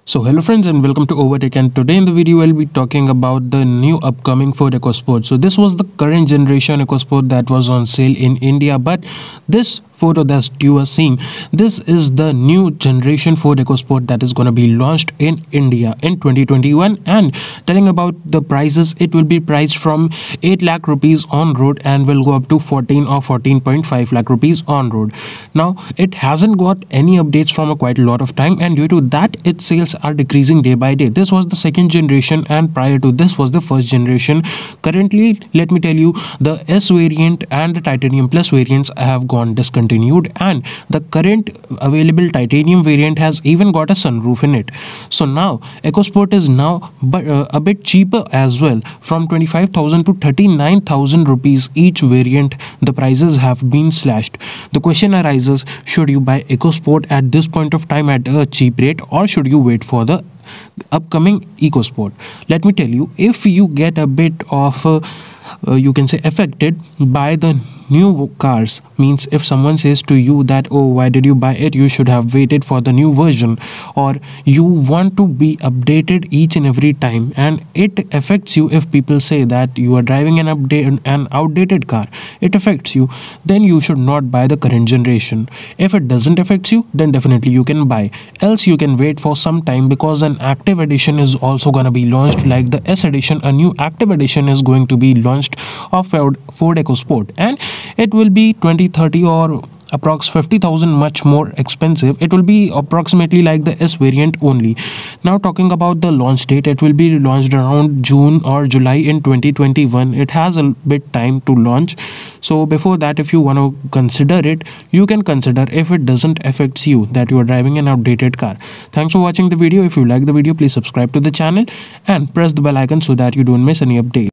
So hello friends and welcome to Overtake, and today in the video I'll be talking about the new upcoming Ford EcoSport. So this was the current generation EcoSport that was on sale in India, but this photo that you are seeing, this is the new generation Ford EcoSport that is going to be launched in India in 2021. And telling about the prices, it will be priced from 8 lakh rupees on road and will go up to 14 or 14.5 lakh rupees on road. Now it hasn't got any updates from a quite a lot of time, and due to that its sales are decreasing day by day. This was the second generation and prior to this was the first generation. Currently, let me tell you, the S variant and the Titanium Plus variants have gone discontinued, and the current available Titanium variant has even got a sunroof in it. So now EcoSport is now a bit cheaper as well, from 25,000 to 39,000 rupees each variant. The prices have been slashed. The question arises, should you buy EcoSport at this point of time at a cheap rate, or should you wait for the upcoming EcoSport? Let me tell you, if you get a bit of you can say affected by the new cars, means if someone says to you that, oh, why did you buy it, you should have waited for the new version, or you want to be updated each and every time, and it affects you if people say that you are driving an outdated car, it affects you, then you should not buy the current generation. If it doesn't affect you, then definitely you can buy, else you can wait for some time, because an active edition is also going to be launched like the S edition. A new active edition is going to be launched of Ford EcoSport, and it will be 2030 or approx 50,000 much more expensive. It will be approximately like the S variant only. Now talking about the launch date, it will be launched around June or July in 2021. It has a bit time to launch, so before that, if you want to consider it, you can consider if it doesn't affect you that you are driving an outdated car. Thanks for watching the video. If you like the video, please subscribe to the channel and press the bell icon so that you don't miss any update.